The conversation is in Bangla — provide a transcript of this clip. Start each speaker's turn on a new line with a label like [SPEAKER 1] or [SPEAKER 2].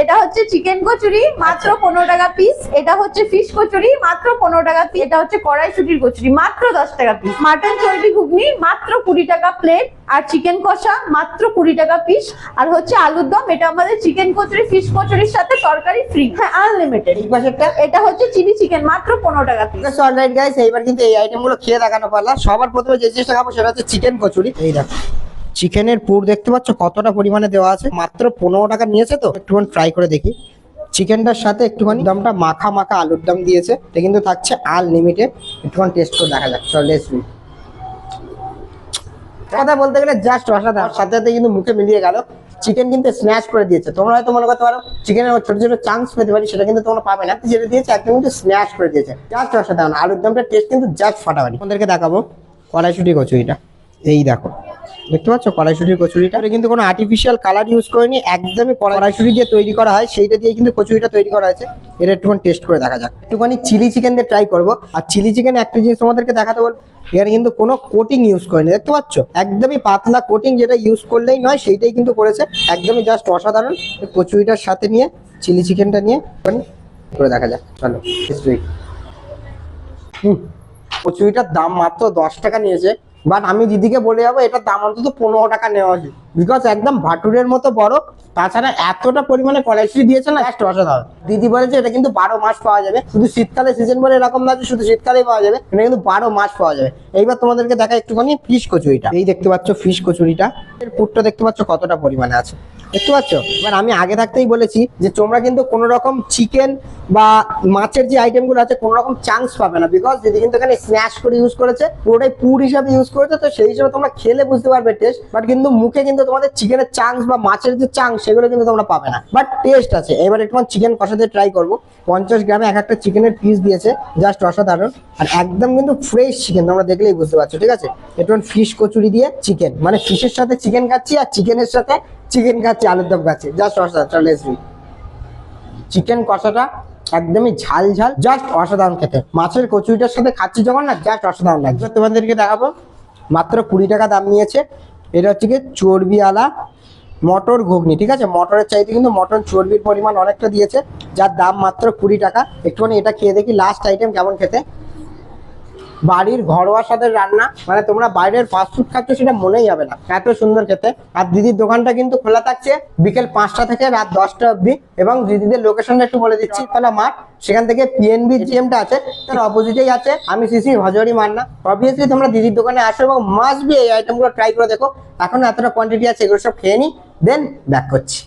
[SPEAKER 1] এটা হচ্ছে চিকেন কচুরি মাত্র 15 টাকা পিস, এটা হচ্ছে ফিশ কচুরি মাত্র 15 টাকা পিস, এটা হচ্ছে কড়াইশুটির কচুরি মাত্র 10 টাকা পিস, মাটন চর্বি ঘুগনি মাত্র 20 টাকা প্লেট, আর চিকেন কষা মাত্র 20 টাকা পিস, আর হচ্ছে আলুর দম, এটা আমাদের চিকেন কচুরি ফিশ কচুরির সাথে তরকারি ফ্রি, হ্যাঁ আনলিমিটেড।
[SPEAKER 2] এই পাশেরটা
[SPEAKER 1] এটা হচ্ছে চিলি চিকেন মাত্র 15 টাকা পিস।
[SPEAKER 2] অলরাইট গাইস, এইবার কিন্তু এই আইটেমগুলো খেয়ে দেখানো পারলাম। সবার প্রথমে যে জিনিসটা খাবো সেটা হচ্ছে চিকেন কচুরি। এই দেখো চিকেনের পুর দেখতে পাচ্ছ কতটা পরিমাণে দেওয়া আছে, মাত্র 15 টাকা নিয়েছে। তো একটুখানি ট্রাই করে দেখি। চিকেনটার সাথে একটুখানি দমটা মাখা মাখা আলুর দম দিয়েছে, এটা কিন্তু থাকছে আনলিমিটেড। একটুখানি টেস্ট করে দেখা যাক। চল লেটস সি। কথা বলতে গেলে জাস্ট অসাধারণ, সাথে সাথে কিন্তু মুখে মিলিয়ে গেল। চিকেন কিন্তু স্ম্যাশ করে দিয়েছে। তোমরা হয়তো মনে করতে পারো চিকেনের ছোট ছোট চাংস পেতে পারি, সেটা কিন্তু তোমরা পাবে না। যেটা দিয়েছে একদম কিন্তু স্ম্যাশ করে দিয়েছে, জাস্ট অসাধারণ। আলুর দমটা টেস্ট কিন্তু জাস্ট ফাটাফাটি। তোমাদেরকে দেখাবো কড়াইশুঁটি কচুরিটা। এই দেখো দেখতে পাচ্ছ কড়াইশুঁটির কচুরিটা, এটা কিন্তু কোনো আর্টিফিশিয়াল কালার ইউজ করেনি, একদমই কড়াইশুঁটি দিয়ে তৈরি করা হয়, সেইটা দিয়ে কিন্তু কচুরিটা তৈরি করা হয়েছে। এটা একটুখানি টেস্ট করে দেখা যাক। একটুখানি চিলি চিকেন দিয়ে ট্রাই করবো। আর চিলি চিকেন একটা জিনিস তোমাদেরকে দেখাতে বলবো, এখানে কিন্তু কোনো কোটিং ইউজ করেনি, দেখতে পাচ্ছ একদমই পাতলা কোটিং, যেটা ইউজ করলেই নয় সেইটাই কিন্তু করেছে। একদমই জাস্ট অসাধারণ। কচুরিটার সাথে নিয়ে চিলি চিকেনটা নিয়ে করে দেখা যাক। চলো কচুরিটার দাম মাত্র 10 টাকা নিয়েছে, বাট আমি দিদিকে বলে যাবো এটার দাম অন্তত 15 টাকা নেওয়া উচিত, বিকজ একদম ভাটুরের মতো বড়, তাছাড়া এতটা পরিমাণে কড়াইশুঁটি দিয়েছে না, জাস্ট অসাধারণ। দিদি বলেছে এটা কিন্তু 12 মাস পাওয়া যাবে, শুধু শীতকালে সিজন বলে এরকম না যে শুধু শীতকালেই পাওয়া যাবে, এটা কিন্তু 12 মাস পাওয়া যাবে। এইবার তোমাদেরকে দেখা একটুখানি ফিশ কচুরিটা। এই দেখতে পাচ্ছ ফিশ কচুরিটা, এর পুরটা দেখতে পাচ্ছ কতটা পরিমাণে আছে, দেখতে পাচ্ছ। এবার আমি আগে থাকতেই বলেছি যে তোমরা কিন্তু কোনো রকম চিকেন বা মাছের যে আইটেমগুলো আছে কোনো রকম চান্স পাবে না, বিকজ দিদি কিন্তু এখানে স্ন্যাশ করে ইউজ করেছে, পুরোটাই পুর হিসাবে ইউজ করেছে। তো সেই হিসেবে তোমরা খেলে বুঝতে পারবে টেস্ট, বাট কিন্তু মুখে কিন্তু তোমাদের চিকেনের চাংস বা মাছের যে চাংস সেগুলো কিন্তু তোমরা পাবে না, বাট টেস্ট আছে। এবার একটু চিকেন কষাতে ট্রাই করবো। 50 গ্রামে এক একটা চিকেনের পিস দিয়েছে, জাস্ট অসাধারণ। আর একদম কিন্তু ফ্রেশ চিকেন, তোমরা দেখলেই বুঝতে পারছো, ঠিক আছে। একটু ফিশ কচুরি দিয়ে চিকেন, মানে ফিশের সাথে চিকেন খাচ্ছি আর চিকেনের সাথে চিকেন খাচ্ছি, আলুর দম খাচ্ছি, জাস্ট অসাধারণ। চলে এসবি চিকেন কষাটা একদমই ঝাল ঝাল, জাস্ট অসাধারণ খেতে। মাছের কচুরিটার সাথে খাচ্ছি যখন না, জাস্ট অসাধারণ লাগছে। তোমাদেরকে দেখাবো মাত্র 20 টাকা দাম নিয়েছে। এটা হচ্ছে কি চর্বিওয়ালা মটর ঘুগনি, ঠিক আছে। মটরের চাইতে কিন্তু মটর চর্বির পরিমাণ অনেকটা দিয়েছে, যার দাম মাত্র 20 টাকা। একটুখানি এটা খেয়ে দেখি লাস্ট আইটেম কেমন খেতে। বাড়ির ঘরোয়া স্বাদের রান্না, মানে তোমরা বাইরের ফাস্টফুড খাচ্ছ সেটা মনেই হবে না, এত সুন্দর খেতে। আর দিদির দোকানটা কিন্তু খোলা থাকছে বিকেল 5টা থেকে রাত 10টা অবধি, এবং দিদিদের লোকেশনটা একটু বলে দিচ্ছি। তাহলে মাঠ, সেখান থেকে পিএনবি জিএমটা আছে, তার অপোজিটেই আছে। আমি সিসি হজরি মান্না। অবভিয়াসলি তোমরা দিদির দোকানে আসো এবং মাস্ট বি এই আইটেমগুলো ট্রাই করে দেখো। এখন এতটা কোয়ান্টিটি আছে, এগুলো সব খেয়ে নিই, দেন ব্যাক করছি।